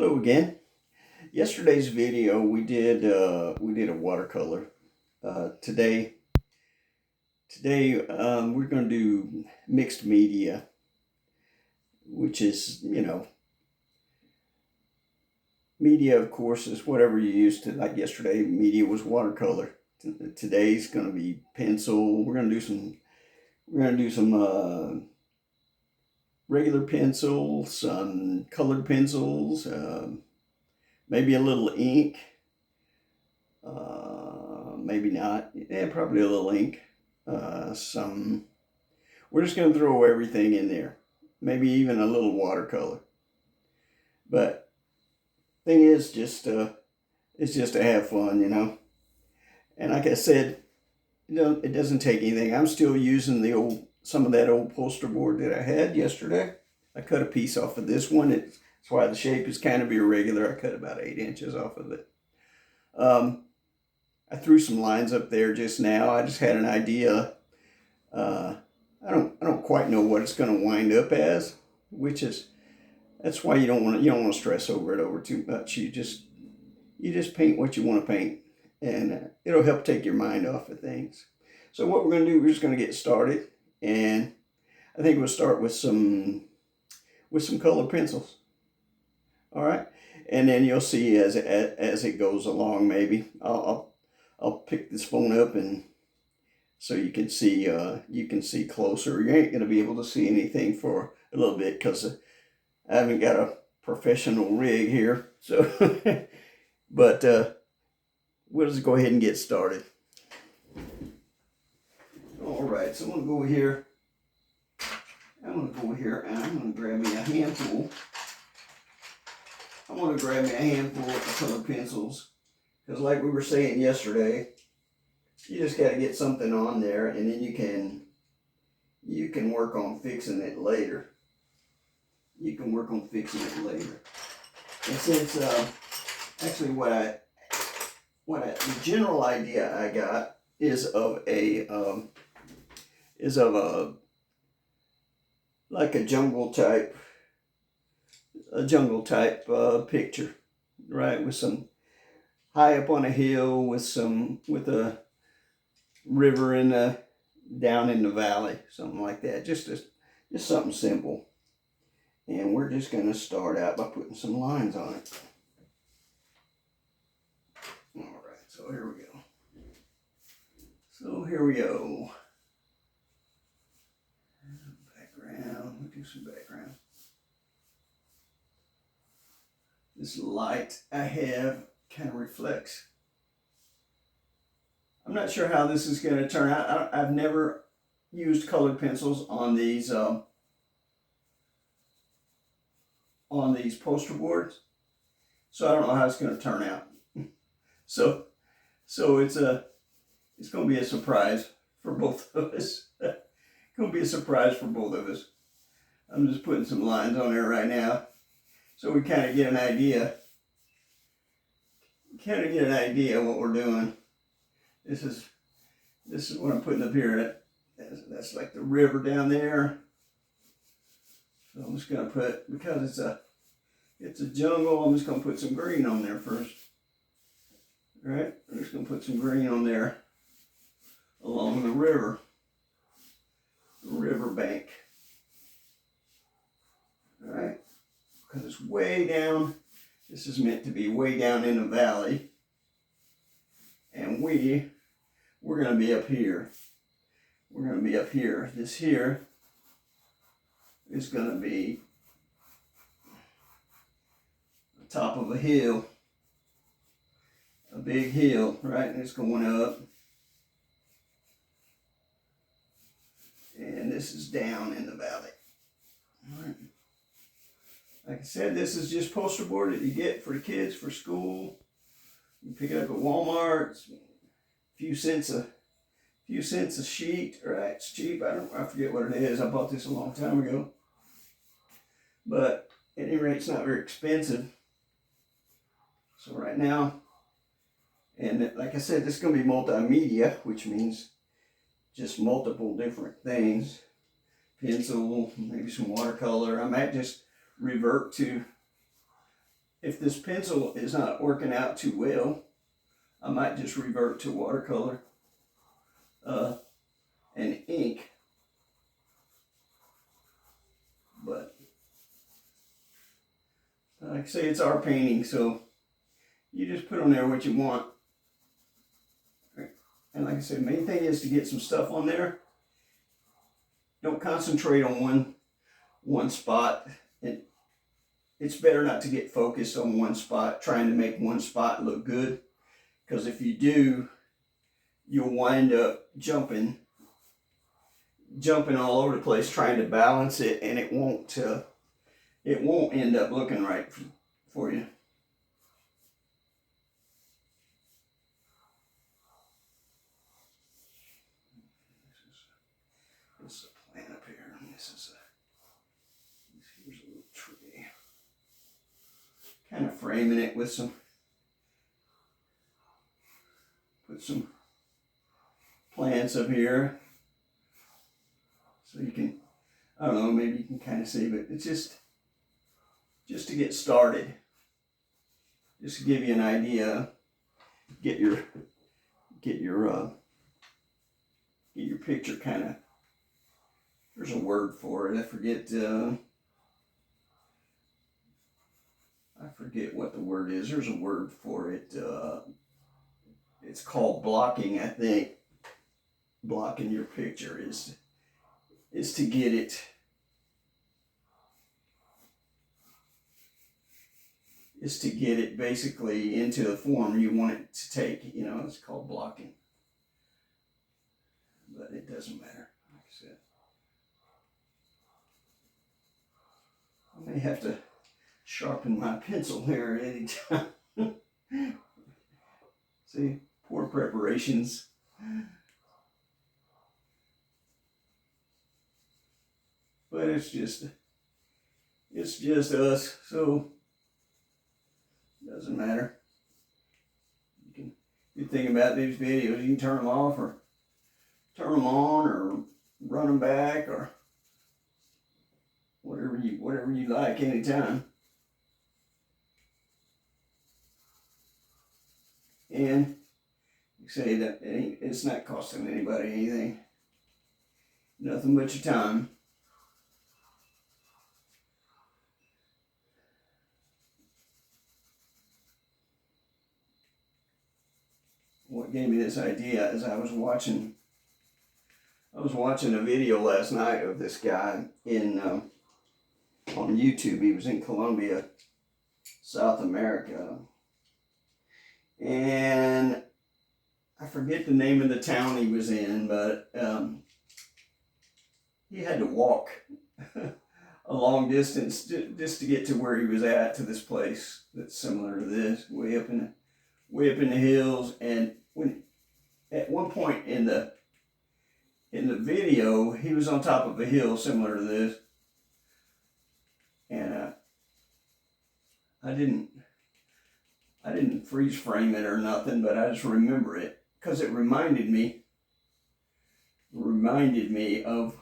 Hello again. Yesterday's video we did a watercolor. Today we're going to do mixed media, which is media of course is whatever you used to. Like yesterday, media was watercolor. Today's going to be pencil. We're going to do some regular pencils, some colored pencils. Maybe a little ink, maybe not. Yeah, probably a little ink. We're just going to throw everything in there. Maybe even a little watercolor. But thing is, it's just to have fun. And like I said, it doesn't take anything. I'm still using some of that old poster board that I had yesterday. I cut a piece off of this one. That's why the shape is kind of irregular. I cut about 8 inches off of it. I threw some lines up there just now. I just had an idea. I don't quite know what it's going to wind up as, that's why you don't want to stress over it too much. You just paint what you want to paint, and it'll help take your mind off of things. So what we're going to do, we're just going to get started, and I think we'll start with some colored pencils. All right, and then you'll see as it goes along. Maybe I'll pick this phone up and so you can see closer. You ain't gonna be able to see anything for a little bit because I haven't got a professional rig here. So, but we'll just go ahead and get started. All right, so I'm gonna go here. And I'm gonna grab me a handful. I'm going to grab me a handful of colored pencils, because like we were saying yesterday, you just got to get something on there, and then you can work on fixing it later. And since actually the general idea I got is of a like a jungle type picture, right? With some high up on a hill, with a river down in the valley, something like that. Just something simple. And we're just going to start out by putting some lines on it. All right, so here we go. Background. We'll do some background. This light I have kind of reflects. I'm not sure how this is going to turn out. I've never used colored pencils on these poster boards, so I don't know how it's going to turn out. So it's going to be a surprise for both of us. It's going to be a surprise for both of us. I'm just putting some lines on there right now, so we kind of get an idea. What we're doing. This is what I'm putting up here. That's like the river down there. So I'm just gonna put, because it's a jungle, I'm just gonna put some green on there first. All right, I'm just gonna put some green on there along the river bank. All right, because it's way down. This is meant to be way down in the valley, and we're going to be up here. This here is going to be the top of a hill, a big hill, right? And it's going up, and this is down in the valley. All right. Like I said, this is just poster board that you get for the kids for school. You pick it up at Walmart. It's a few cents a sheet, right? It's cheap. I forget what it is. I bought this a long time ago. But at any rate, it's not very expensive. So right now, and like I said, this is going to be multimedia, which means just multiple different things. Pencil, maybe some watercolor. I might just revert to if this pencil is not working out too well, I might just revert to watercolor and ink. But like I say, it's our painting, so you just put on there what you want. And like I said, the main thing is to get some stuff on there. Don't concentrate on one spot. It's better not to get focused on one spot, trying to make one spot look good. Because if you do, you'll wind up jumping all over the place trying to balance it, and it won't end up looking right for you. This is a plant up here. Here's a little tree. Kind of framing it with put some plants up here. So you can, I don't know, maybe you can kind of see, but it's just to get started. Just to give you an idea, get your picture kind of, there's a word for it. I forget what the word is. There's a word for it. It's called blocking, I think. Blocking your picture is to get it, basically into the form you want it to take. You know, it's called blocking. But it doesn't matter, like I said. I may have to sharpen my pencil here at any time. See, poor preparations. But it's just us, so it doesn't matter. You think about these videos, you can turn them off or turn them on or run them back or whatever you like anytime. And you say that it's not costing anybody anything. Nothing but your time. What gave me this idea is I was watching a video last night of this guy on YouTube. He was in Colombia, South America, and I forget the name of the town he was in, but he had to walk a long distance just to get to where he was at, to this place that's similar to this, way up in the hills. And at one point in the video, he was on top of a hill similar to this, and I didn't freeze frame it or nothing, but I just remember it because it reminded me of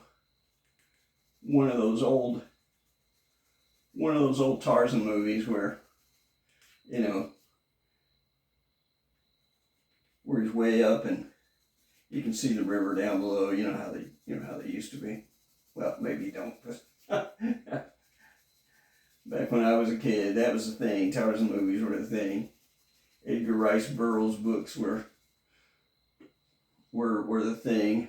one of those old Tarzan movies where, you know, where he's way up and you can see the river down below. You know how they used to be. Well, maybe you don't, but back when I was a kid, that was the thing. Tarzan movies were the thing. Edgar Rice Burroughs books were the thing.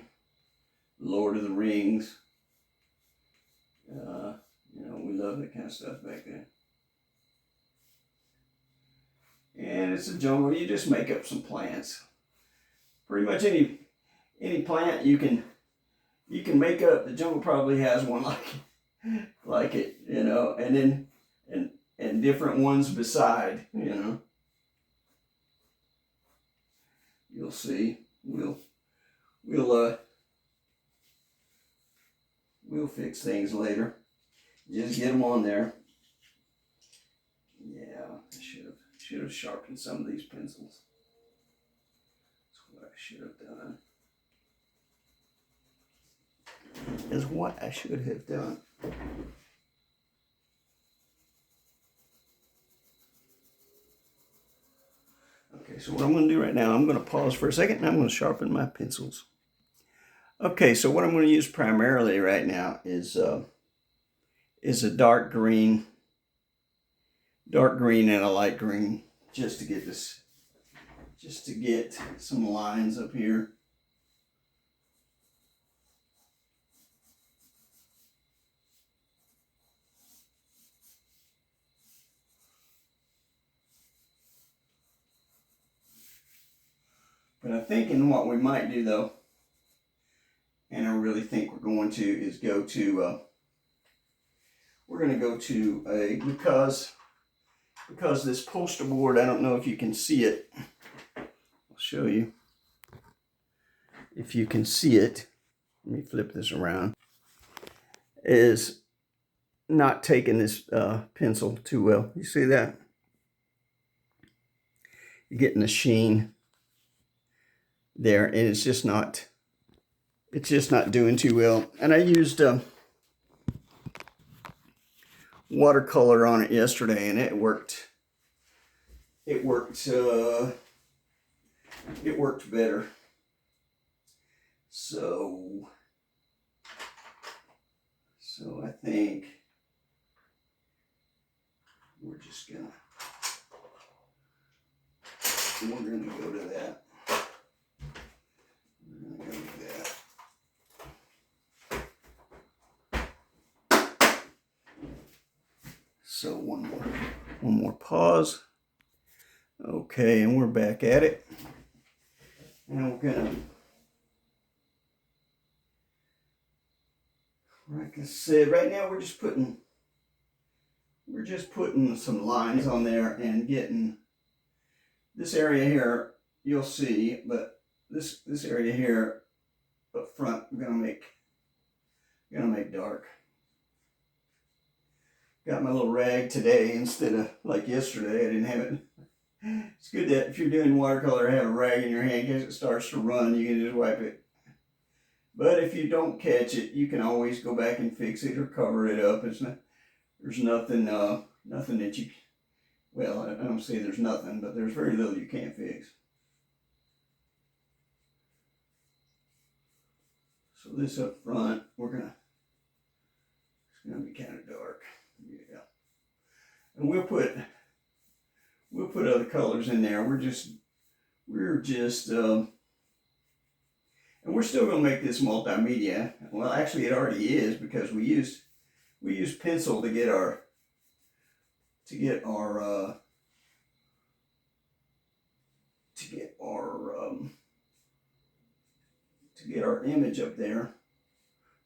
Lord of the Rings. You know, we loved that kind of stuff back then. And it's a jungle. You just make up some plants. Pretty much any plant you can make up. The jungle probably has one like it, you know, and then and different ones beside, you know. You'll see. We'll fix things later. Just get them on there. Yeah, I should have sharpened some of these pencils. That's what I should have done. Is what I should have done. Okay, so what I'm going to do right now, I'm going to pause for a second and I'm going to sharpen my pencils. Okay, so what I'm going to use primarily right now is a dark green and a light green, just to get some lines up here. But I'm thinking what we might do though, and I really think we're going to, is go to, we're going to go to a, because this poster board, I don't know if you can see it. I'll show you. If you can see it, let me flip this around, is not taking this pencil too well. You see that? You're getting the sheen there, and it's just not doing too well. And I used watercolor on it yesterday, and it worked better. So I think we're gonna go to that. We're gonna go to that. So one more pause. Okay, and we're back at it. And we're gonna, like I said, right now we're just putting some lines on there and getting this area here, you'll see, but this area here up front, we're gonna make dark. Got my little rag today instead of like yesterday. I didn't have it. It's good that if you're doing watercolor, have a rag in your hand in case it starts to run. You can just wipe it. But if you don't catch it, you can always go back and fix it or cover it up. There's nothing that you, well, I don't say there's nothing, but there's very little you can't fix. So this up front, it's gonna be kind of dark. Yeah. And we'll put other colors in there. And we're still gonna make this multimedia. Well, actually it already is, because we use pencil to get our image up there.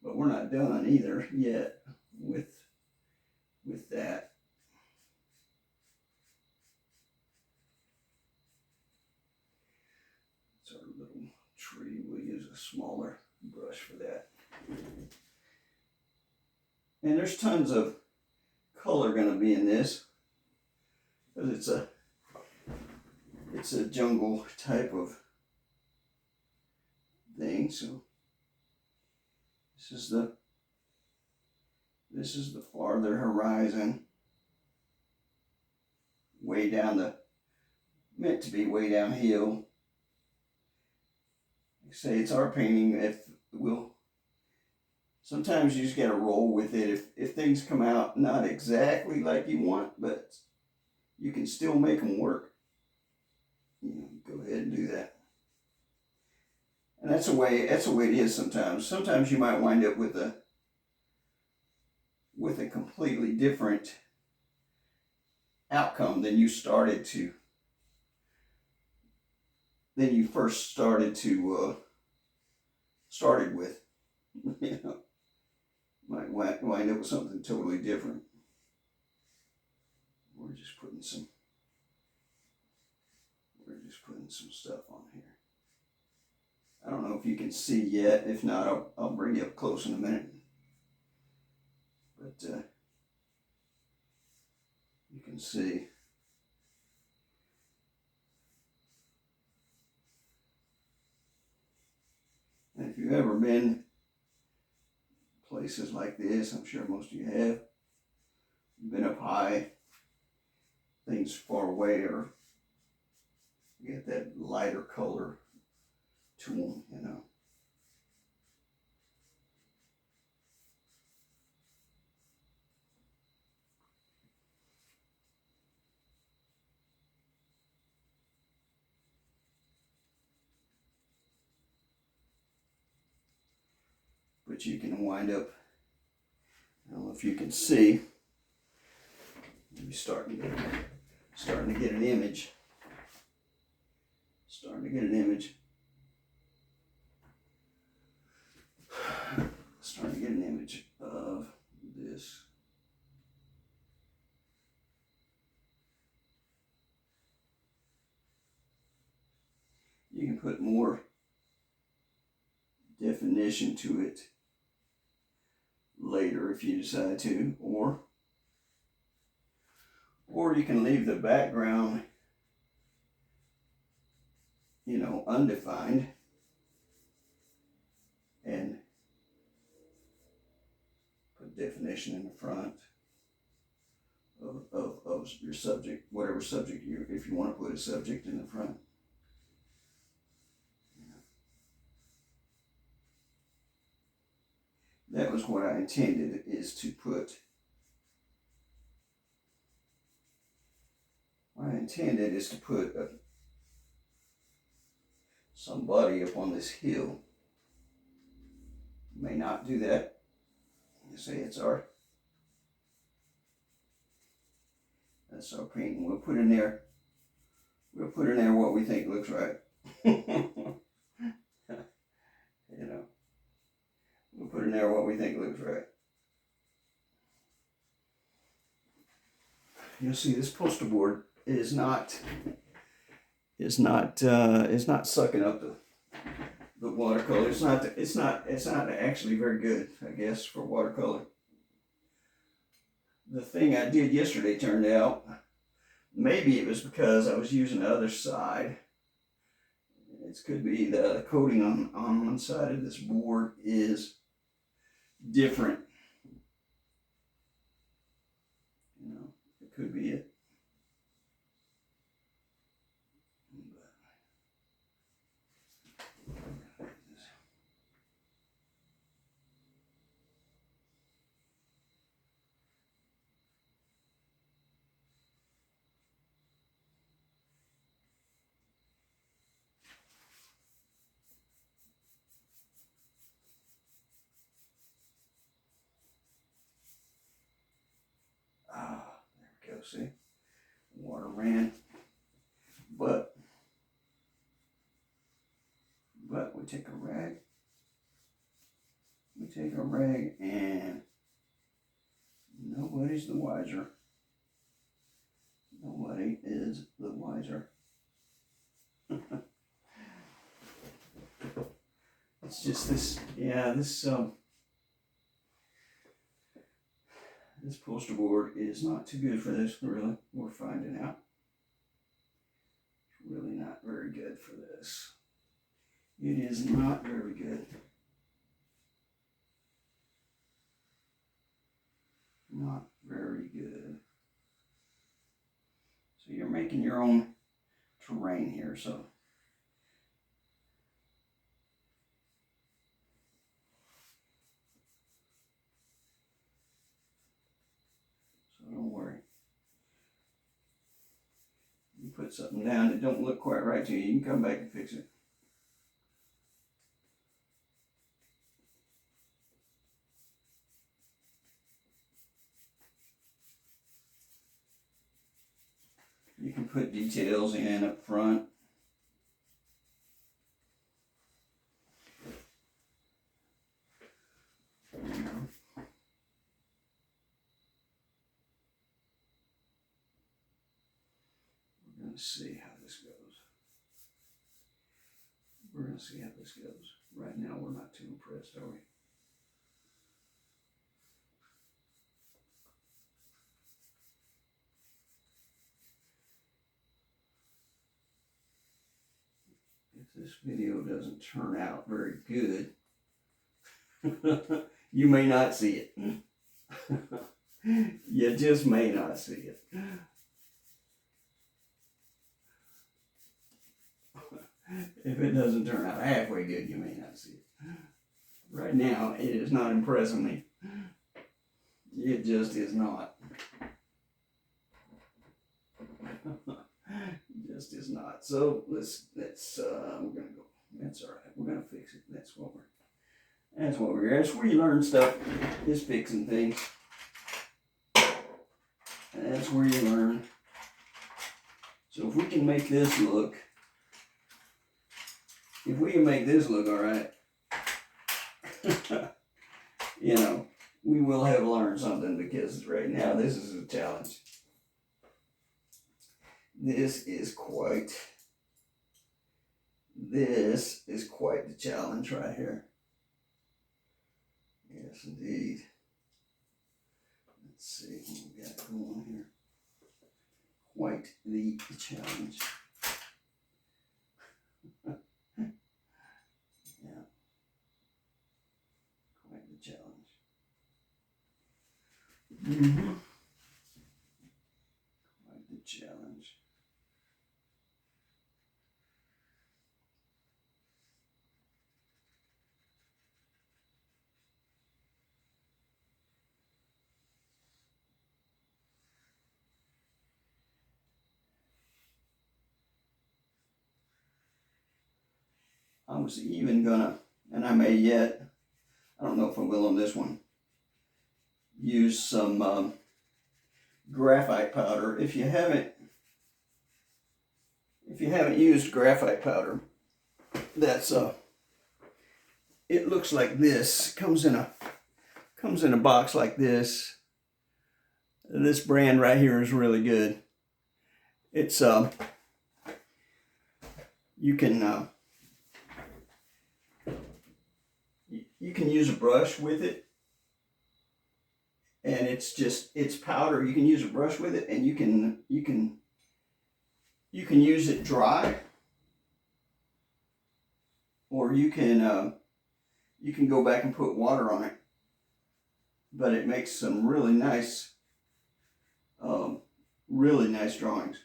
But we're not done either yet with that. It's our little tree. We'll use a smaller brush for that. And there's tons of color going to be in this, because it's a jungle type of thing. So this is the farther horizon, meant to be way downhill. Like I say, it's our painting. Sometimes you just got to roll with it. If things come out not exactly like you want, but you can still make them work, go ahead and do that. And that's the way it is sometimes. Sometimes you might wind up with a completely different outcome than you first started with. Might wind up with something totally different. We're just putting some stuff on here. I don't know if you can see yet. If not, I'll bring you up close in a minute. But you can see. And if you've ever been places like this, I'm sure most of you have, you've been up high, things far away are get that lighter color to them, you know. But you can wind up, I don't know if you can see, you're starting to get an image. Starting to get an image. Starting to get an image of this. You can put more definition to it later if you decide to, or you can leave the background, you know, undefined, and put definition in the front of your subject, whatever subject if you want to put a subject in the front. That was what I intended, is to put, somebody up on this hill. May not do that. You say that's our painting. We'll put in there what we think looks right. You know, we'll put in there what we think looks right. You'll see this poster board is not sucking up the watercolor. It's not actually very good, I guess, for watercolor. The thing I did yesterday turned out, maybe it was because I was using the other side. It could be the coating on one side of this board is different. You know, it could be it. There we go, see? Water ran. But we take a rag. And nobody's the wiser. Nobody is the wiser. It's just this, this poster board is not too good for this, really. We're finding out. It's really not very good for this. It is not very good. Not very good. So you're making your own terrain here, so don't worry. You put something down that don't look quite right to you, you can come back and fix it. You can put details in up front. See how this goes. We're going to see how this goes. Right now, we're not too impressed, are we? If this video doesn't turn out very good, you may not see it. You just may not see it. if it doesn't turn out halfway good, you may not see it. Right now, it is not impressing me. It just is not. Just is not. So let's we're gonna go. That's all right. We're gonna fix it. That's what we're. That's where you learn stuff. Is fixing things. That's where you learn. So if we can make this look, all right, you know, we will have learned something, because right now this is a challenge. This is quite the challenge right here. Yes, indeed. Let's see what we got going on here. Quite the challenge. Yeah. Quite the challenge. Mm-hmm. Quite the challenge. I was even gonna, and I may yet, I don't know if I will on this one, use some graphite powder. If you haven't used graphite powder, that's it looks like this. Comes in a box like this. This brand right here is really good. It's you can use a brush with it, and it's powder. You can use a brush with it, and you can use it dry, or you can go back and put water on it. But it makes some really nice drawings.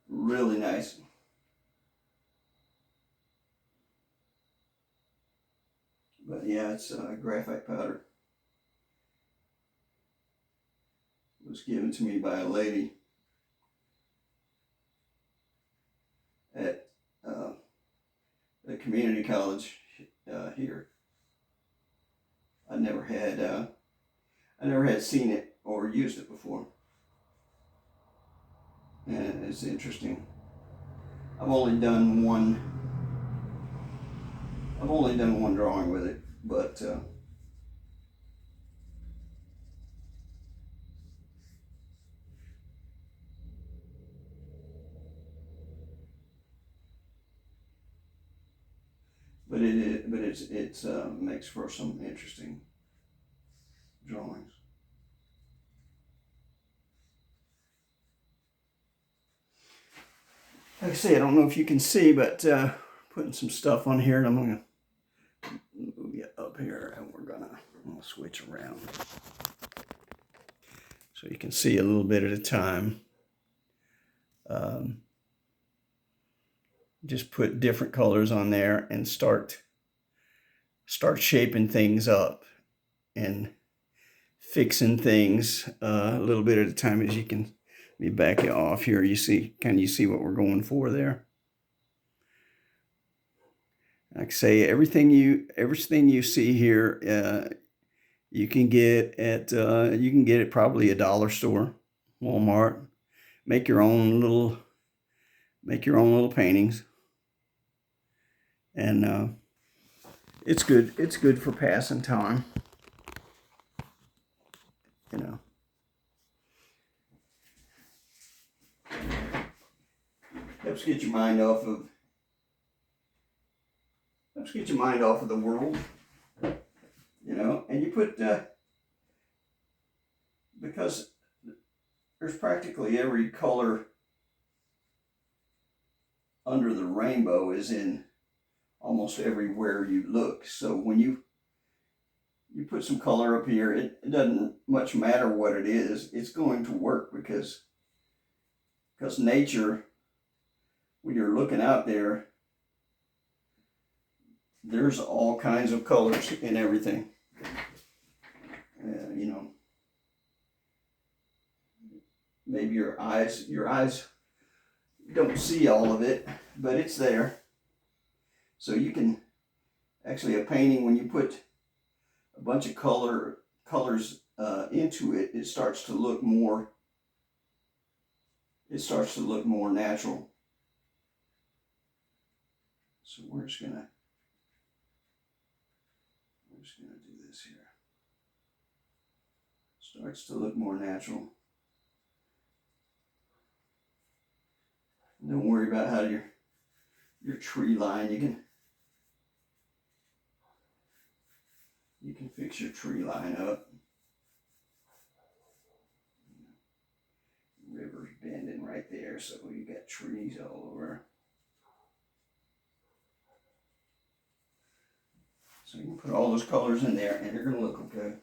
Really nice. But yeah, it's graphite powder. It was given to me by a lady at the community college here. I never had seen it or used it before, and it's interesting. I've only done one drawing with it, but it makes for some interesting drawings. Like I say, I don't know if you can see, but putting some stuff on here, and I'm going to move you up here, and I'll switch around so you can see a little bit at a time. Just put different colors on there and start shaping things up and fixing things a little bit at a time. As you can be back off here, you see what we're going for there. Like I say, everything you see here, you can get at probably a dollar store, Walmart. Make your own little paintings, and it's good. It's good for passing time. You know. Helps get your mind off of the world, you know. And you put because there's practically every color under the rainbow is in almost everywhere you look. So when you put some color up here, it doesn't much matter what it is. It's going to work because nature, when you're looking out there, there's all kinds of colors in everything. You know, maybe your eyes don't see all of it, but it's there. So you can actually, a painting, when you put a bunch of colors into it, it starts to look more natural. So we're just gonna do this here. Starts to look more natural. Don't worry about how your tree line, you can fix your tree line up. River's bending right there, so you got trees all over. So you can put all those colors in there and they're gonna look okay.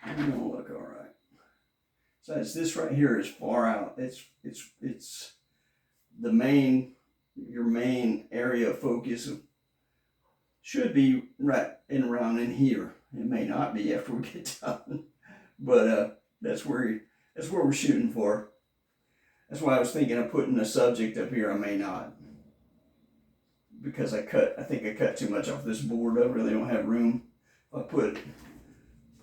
They're gonna look all right. So this right here is far out. It's the main, your main area of focus should be right in around in here. It may not be after we get done, but that's where we're shooting for. That's why I was thinking of putting a subject up here. I may not, because I think I cut too much off this board. I really don't have room. If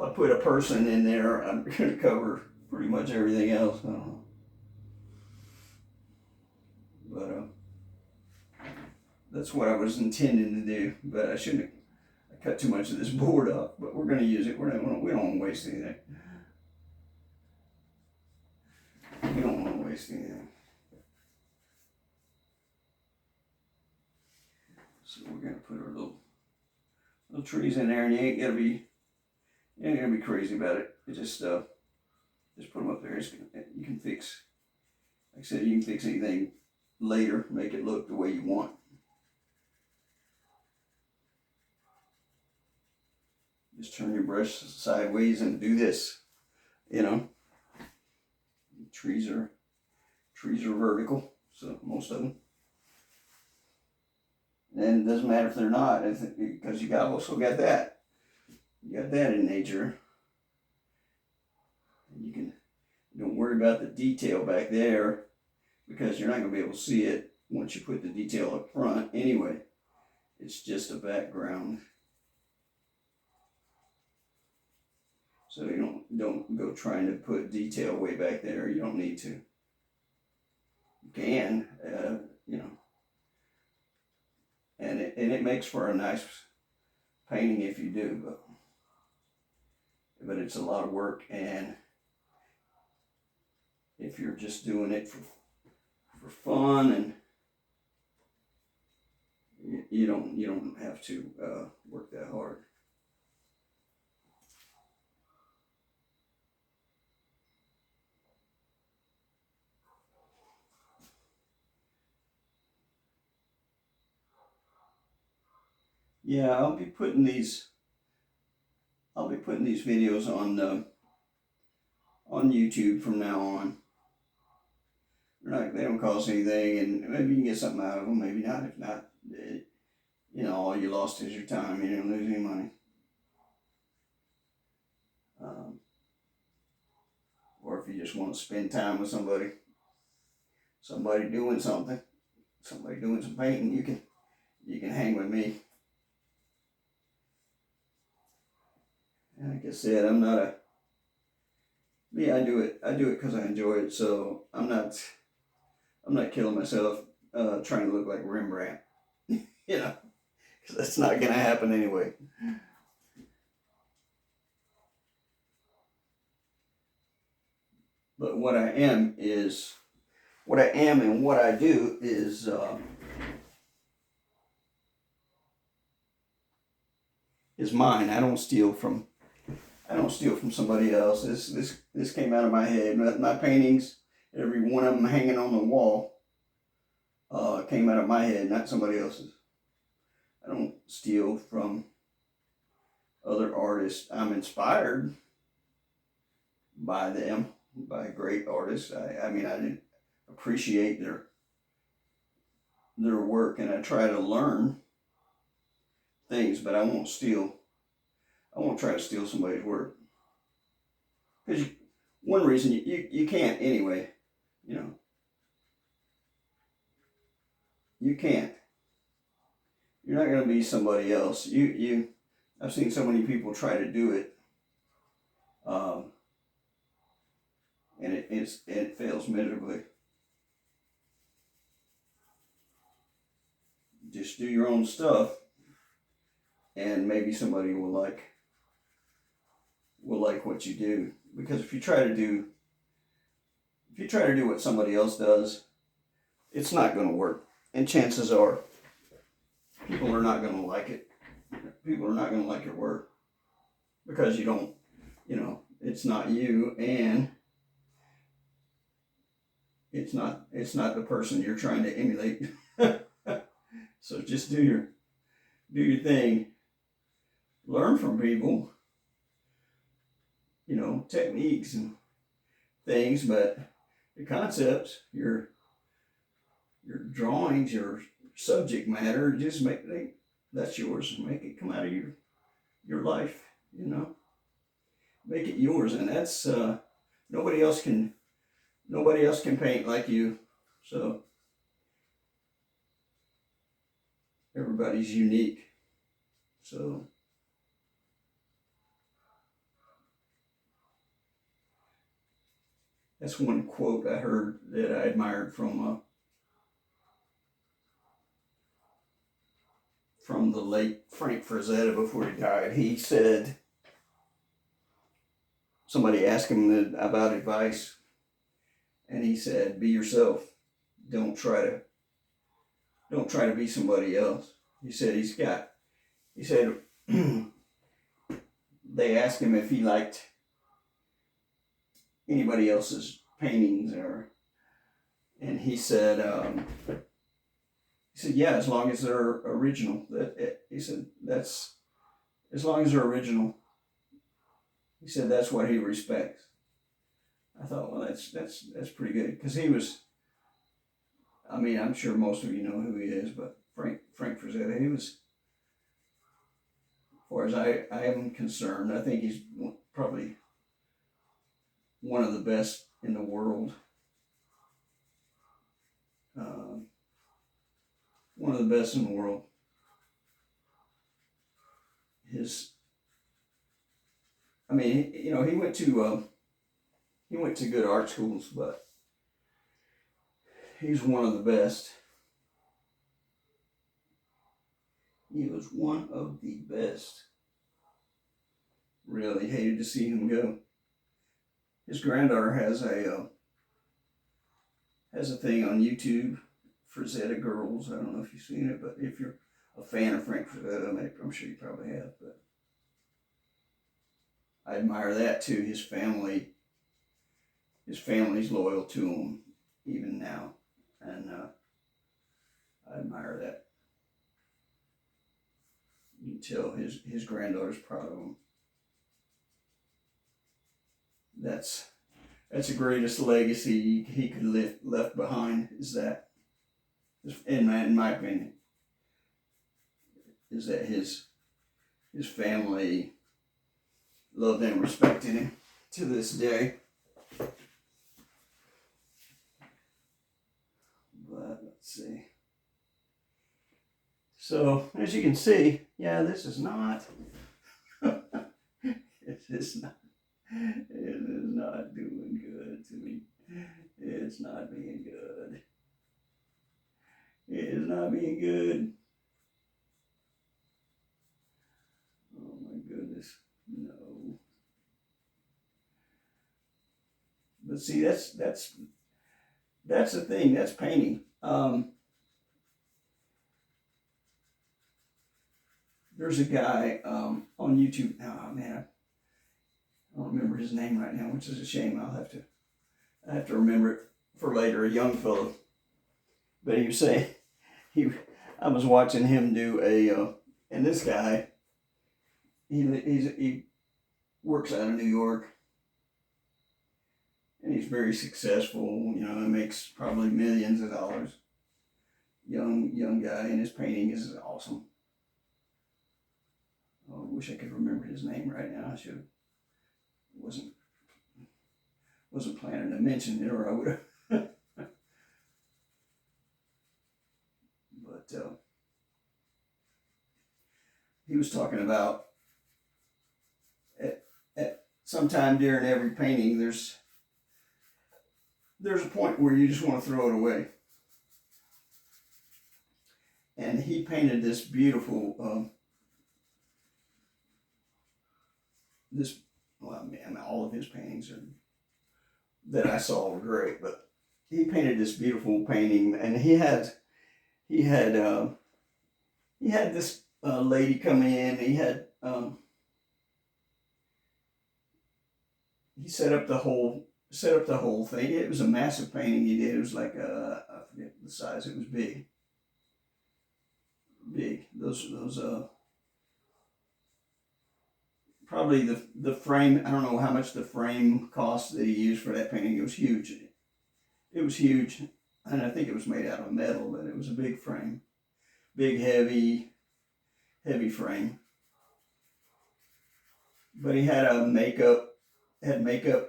I put a person in there, I'm going to cover pretty much everything else. I don't know. But that's what I was intending to do. But I shouldn't have cut too much of this board off. But we're going to use it. We don't want to waste anything. We don't want to waste anything. So we're going to put our little trees in there, and you ain't gonna be crazy about it. You just put them up there. You can fix, like I said, you can fix anything later, make it look the way you want. Just turn your brush sideways and do this. You know, trees are vertical, so most of them. And it doesn't matter if they're not, because you also got that. You got that in nature. And don't worry about the detail back there, because you're not going to be able to see it once you put the detail up front anyway. It's just a background. So you don't go trying to put detail way back there. You don't need to. You can, you know. And it makes for a nice painting if you do, but it's a lot of work, and if you're just doing it for fun, and you don't have to work that hard. Yeah, I'll be putting these videos on YouTube from now on. They don't cost anything, and maybe you can get something out of them, maybe not. If not, you know, all you lost is your time. You didn't lose any money. Or if you just want to spend time with somebody doing something, somebody doing some painting, you can hang with me. And like I said, I'm not a me. I do it because I enjoy it. So I'm not killing myself trying to look like Rembrandt, you know, because that's not gonna happen anyway. But what I am and what I do is mine. I don't steal from somebody else. This came out of my head. My paintings, every one of them hanging on the wall, came out of my head, not somebody else's. I don't steal from other artists. I'm inspired by them, by great artists. I mean, I did appreciate their work, and I try to learn things, but I won't steal. I won't try to steal somebody's work, because one reason you can't anyway. You know, you can't. You're not going to be somebody else. I've seen so many people try to do it, um, and it fails miserably. Just do your own stuff, and maybe somebody will like what you do. Because if you try to do what somebody else does, it's not going to work, and chances are people are not going to like it. People are not going to like your work because you don't, it's not you, and it's not the person you're trying to emulate. So just do your thing. Learn from people, techniques and things, but the concepts, your drawings, your subject matter, just that's yours. Make it come out of your life, Make it yours, and that's nobody else can paint like you. So everybody's unique. So that's one quote I heard that I admired from the late Frank Frazetta before he died. He said, somebody asked him about advice, and he said, "Be yourself. Don't try to be somebody else." He said they asked him if he liked anybody else's paintings, and he said yeah, as long as they're original. He said that's as long as they're original. He said that's what he respects. I thought, well, that's pretty good, because he was. I mean, I'm sure most of you know who he is, but Frank Frazetta, he was, as far as I am concerned, I think he's probably one of the best in the world. One of the best in the world. I mean, he went to good art schools, but he's one of the best. He was one of the best. Really hated to see him go. His granddaughter has a thing on YouTube, Frazetta Girls. I don't know if you've seen it, but if you're a fan of Frank Frazetta, I'm sure you probably have. But I admire that too. His family's loyal to him even now, and I admire that. You can tell his granddaughter's proud of him. That's the greatest legacy he could left behind, is that, in my opinion, is that his family loved and respected him to this day. But let's see. So as you can see, yeah, this is not. It is not doing good to me. It's not being good. It is not being good. Oh my goodness, no. But see, that's the thing. That's painting. There's a guy on YouTube. Oh man, I don't remember his name right now, which is a shame. I have to remember it for later. A young fellow, but he was saying I was watching him do and this guy, he works out of New York, and he's very successful. You know, he makes probably millions of dollars. Young guy, and his painting is awesome. Oh, I wish I could remember his name right now. I should. Wasn't planning to mention it, or I would have. But he was talking about at sometime during every painting, there's a point where you just want to throw it away. And he painted this beautiful, well, man, all of his paintings that I saw were great, but he painted this beautiful painting, and he had this lady come in. He set up the whole thing. It was a massive painting he did. It was like I forget the size. It was big. Those probably the frame. I don't know how much the frame cost that he used for that painting. It was huge. It was huge, and I think it was made out of metal, but it was a big frame, big heavy frame. But he had makeup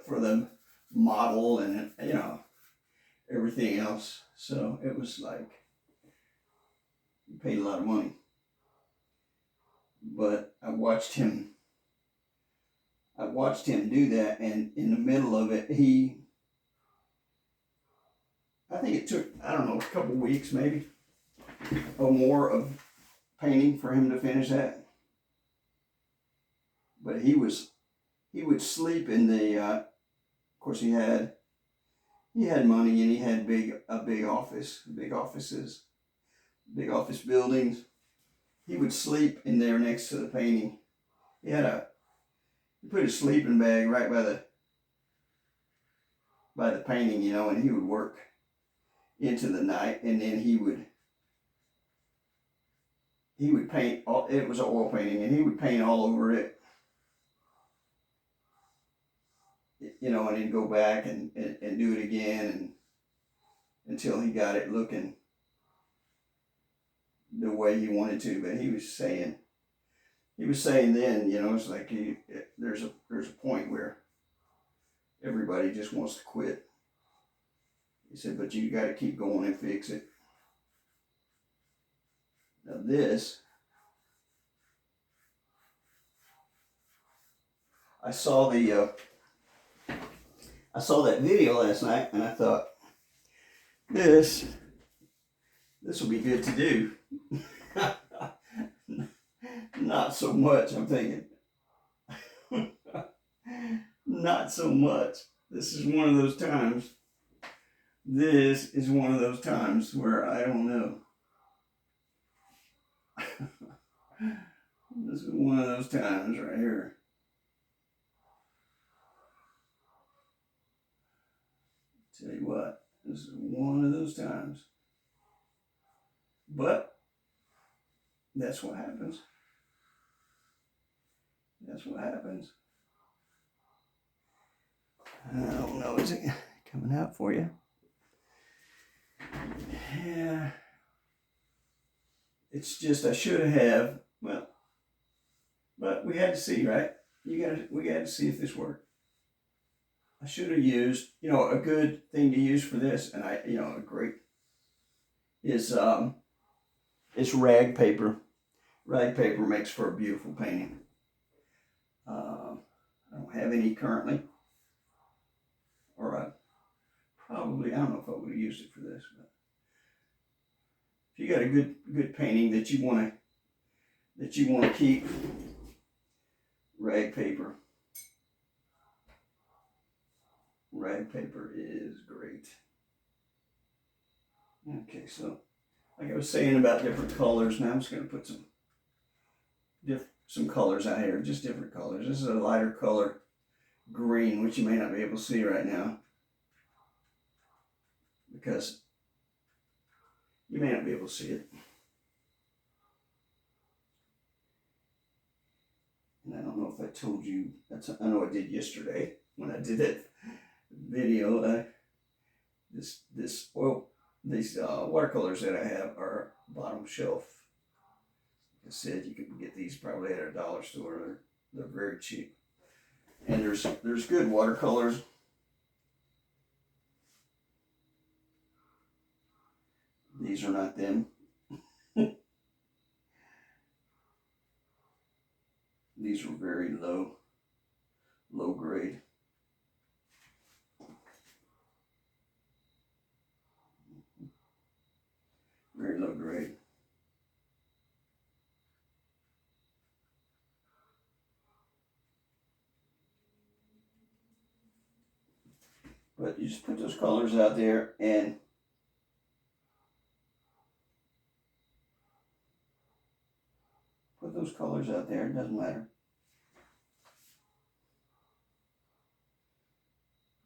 for the model, and you know, everything else. So it was like he paid a lot of money. But I watched him do that, and in the middle of it, I think it took, I don't know, a couple weeks maybe, or more of painting for him to finish that. But he would sleep in the, of course he had money, and he had big office buildings. He would sleep in there next to the painting. He put his sleeping bag right by the painting, you know, and he would work into the night, and then he would paint. It was an oil painting, and he would paint all over it, you know, and then go back and do it again, and until he got it looking the way he wanted to. But he was saying then, you know, it's like there's a point where everybody just wants to quit. He said, but you got to keep going and fix it. Now this, I saw that video last night, and I thought, this will be good to do. Not so much, I'm thinking. Not so much. This is one of those times. This is one of those times where I don't know. This is one of those times right here. Tell you what, this is one of those times. But that's what happens. That's what happens. I don't know, is it coming out for you? Yeah. It's just I should have, well, but we had to see, right? We got to see if this worked. I should have used, you know, a good thing to use for this, and a great is rag paper. Rag paper makes for a beautiful painting. I don't have any currently, or I don't know if I would have used it for this, but if you got a good painting that you want to keep, rag paper is great. Okay, so like I was saying about different colors, now I'm just going to put some colors out here, just different colors. This is a lighter color, green, which you may not be able to see right now, because you may not be able to see it. And I don't know if I told you, I know I did yesterday when I did video. These watercolors that I have are bottom shelf. Like I said, you can get these probably at a dollar store. They're very cheap. And there's good watercolors. These are not them. These are very low grade. Very low grade. But you just put those colors out there and put those colors out there, it doesn't matter.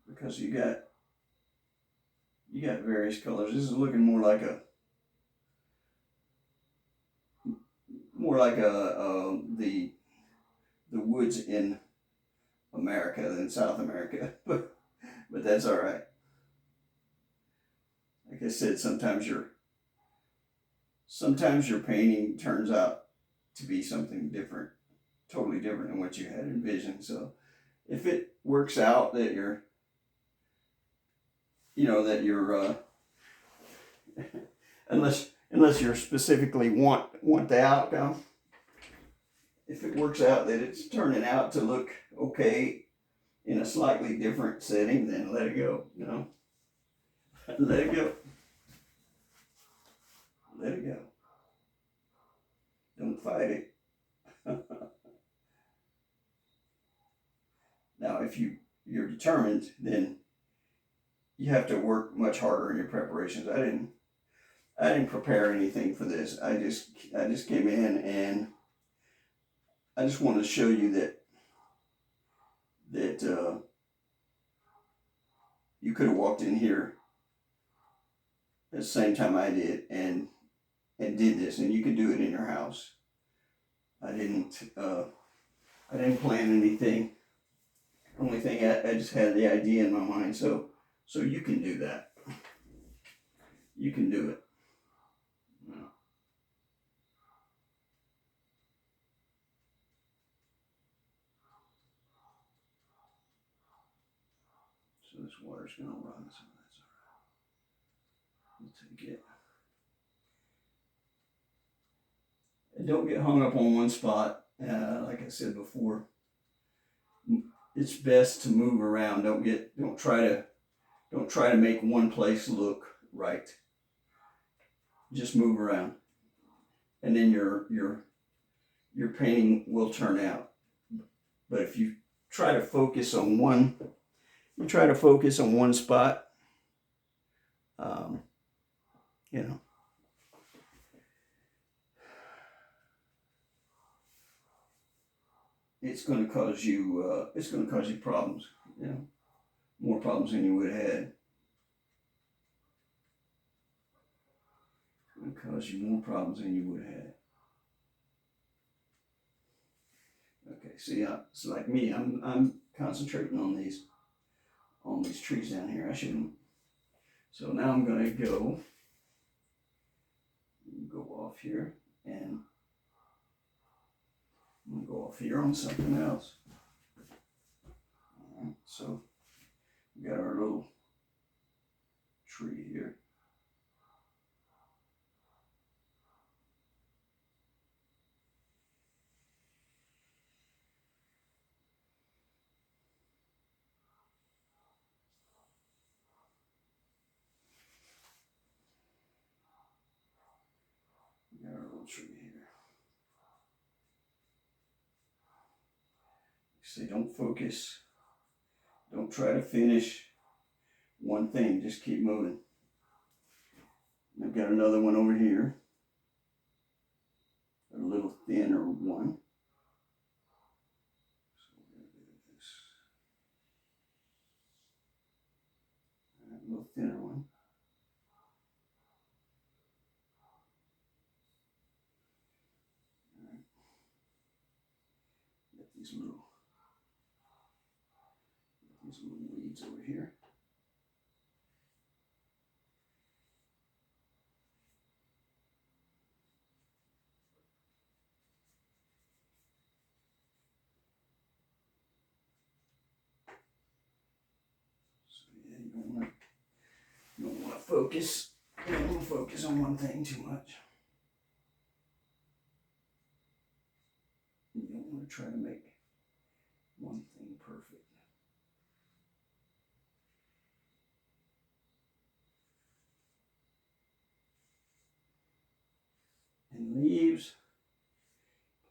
Because you got various colors. This is looking more like the woods in America than South America. But that's all right. Like I said, sometimes your painting turns out to be something different, totally different than what you had envisioned. So if it works out that you're unless you specifically want the outcome, if it works out that it's turning out to look okay in a slightly different setting, then let it go, let it go. Let it go. Don't fight it. Now, if you're determined, then you have to work much harder in your preparations. I didn't prepare anything for this. I just came in and I just wanted to show you that you could have walked in here at the same time I did and did this, and you could do it in your house. I didn't plan anything. Only thing I just had the idea in my mind, so you can do that. You can do it. So this water's gonna run, so that's all right. We'll take it. And don't get hung up on one spot. Like I said before, it's best to move around. Don't try to make one place look right. Just move around, and then your painting will turn out. But if you try to focus on one spot, it's going to cause you problems. More problems than you would have had. It's going to cause you more problems than you would have had. Okay, see, it's like me. I'm concentrating on these trees down here. I shouldn't. So now I'm going to go off here, and I'm going to go off here on something else. All right, so we got our little tree here. We got our little tree here. See, don't focus. Don't try to finish one thing. Just keep moving. I've got another one over here. A little thinner one. So we're going to do this. A little thinner one. All right. Got these little weeds over here. focus. I don't want to focus on one thing too much. You don't want to try to make one thing perfect. And leaves,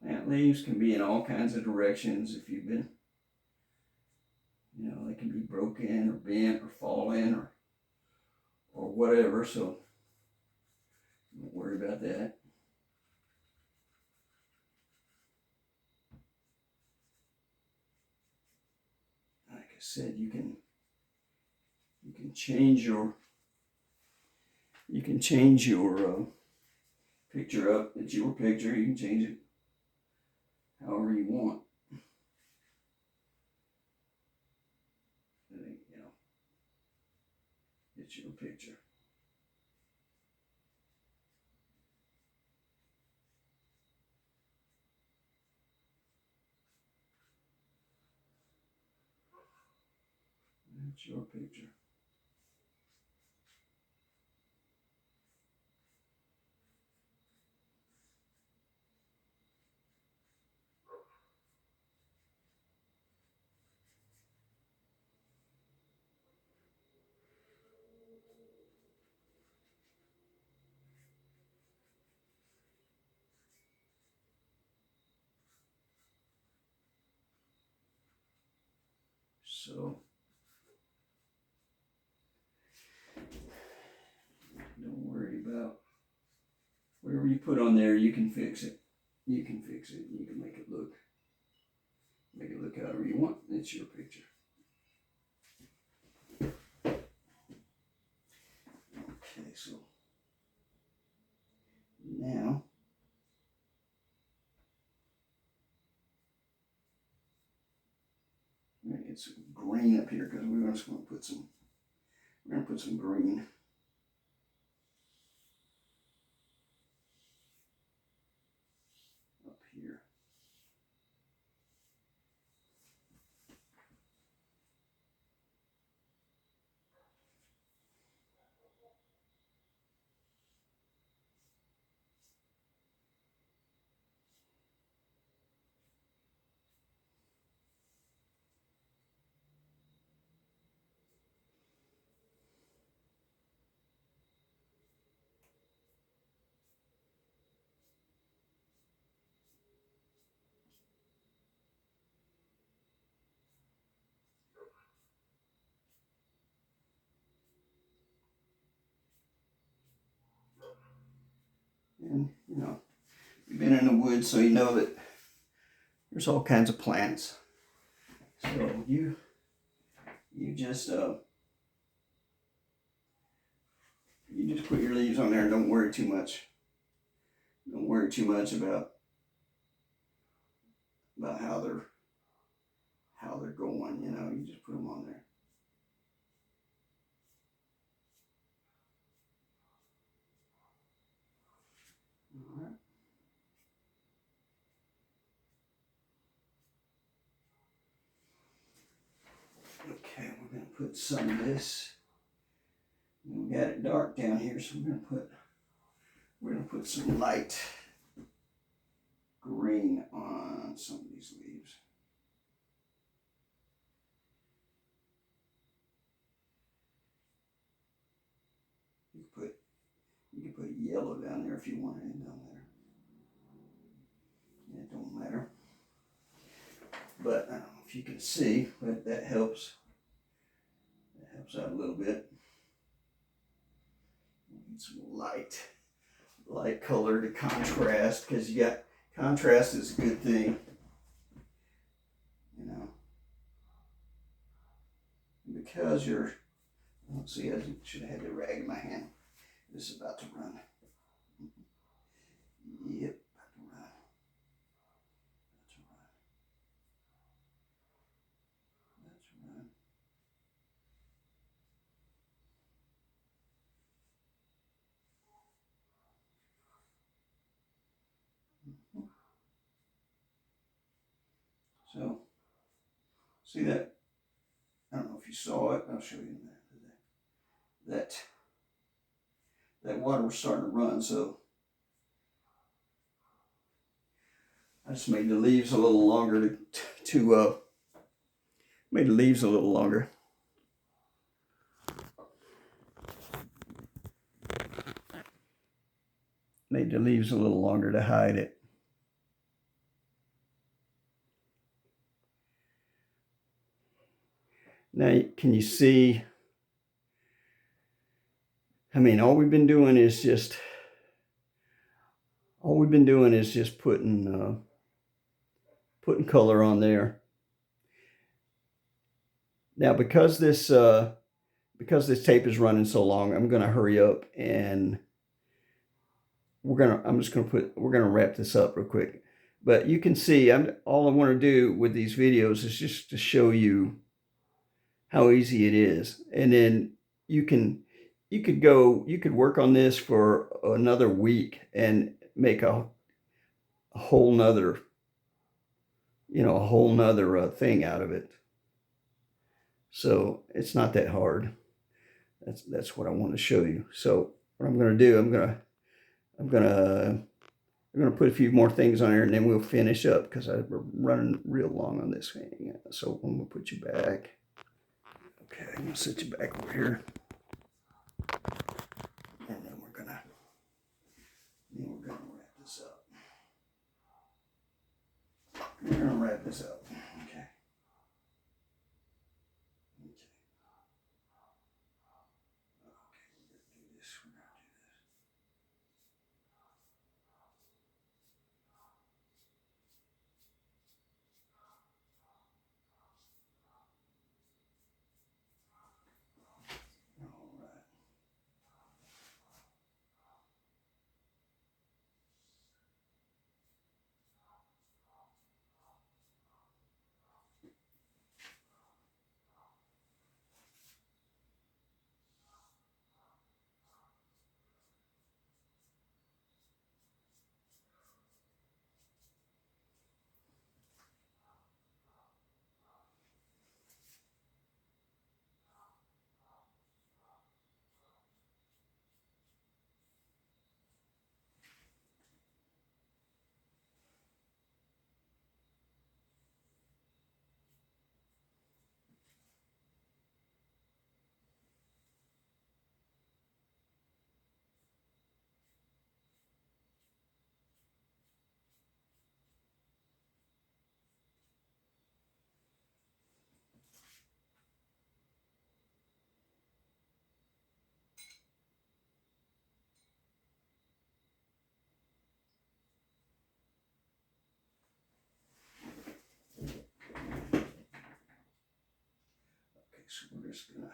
plant leaves can be in all kinds of directions. If you've been, they can be broken or bent or fallen or whatever. So don't worry about that. Like I said, you can change your picture up. It's your picture. You can change it however you want. It's your picture. It's your picture. So don't worry about whatever you put on there. You can fix it. You can fix it. You can make it look however you want. It's your picture. Okay, so now I'm gonna get some green up here because we're just gonna put some green. Up here. And you've been in the woods, so you know that there's all kinds of plants. So you just put your leaves on there and don't worry too much. Don't worry too much about how they're going. You just put them on there. All right. Okay, we're gonna put some of this. We got it dark down here, so we're gonna put some light green on some of these leaves. You can put yellow down there if you want it down there. It don't matter. But I don't know if you can see, but that helps. That helps out a little bit. Need some light color to contrast, because contrast is a good thing. Because let's see, I should have had the rag in my hand. This is about to run. Yep, about to run. So, see that? I don't know if you saw it. I'll show you in a minute. that water was starting to run, so I just made the leaves a little longer made the leaves a little longer. Made the leaves a little longer to hide it. Now, can you see? I mean, all we've been doing is just putting color on there. Now, because this tape is running so long, I'm going to hurry up and we're going to wrap this up real quick. But you can see, all I want to do with these videos is just to show you how easy it is. And then you could work on this for another week and make a whole nother thing out of it. So it's not that hard. That's what I want to show you. So what I'm going to do, I'm going to put a few more things on here, and then we'll finish up because we're running real long on this thing. So I'm going to put you back. Okay, I'm going to set you back over here. And then we're going to wrap this up. We're going to wrap this up. Okay. So we're just gonna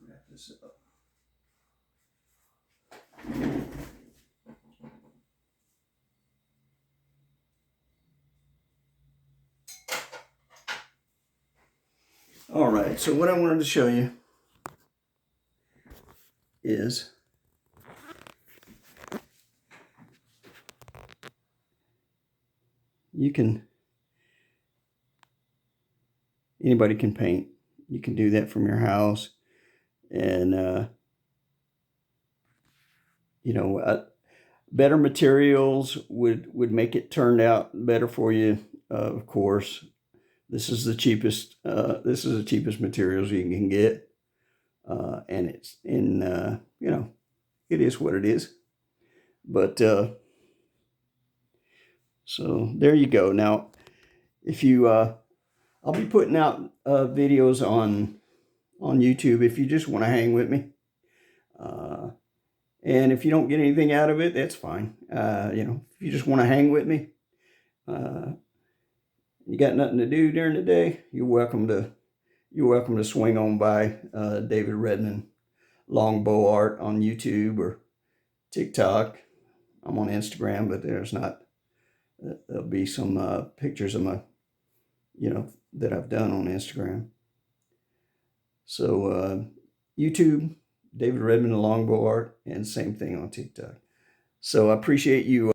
wrap this up. All right, so what I wanted to show you is anybody can paint. You can do that from your house, and better materials would make it turn out better for you. Of course, this is the cheapest materials you can get, and it is what it is. But so there you go. Now, if you I'll be putting out videos on YouTube if you just want to hang with me. And if you don't get anything out of it, that's fine. If you just want to hang with me, you got nothing to do during the day, you're welcome to swing on by David Redmon Longbowart on YouTube, or TikTok. I'm on Instagram, but there's not. There'll be some pictures of my, that I've done on Instagram. So YouTube, David Redmon, Longbowart, and same thing on TikTok. So I appreciate you.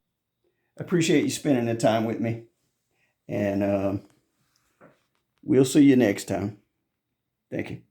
I appreciate you spending the time with me, and we'll see you next time. Thank you.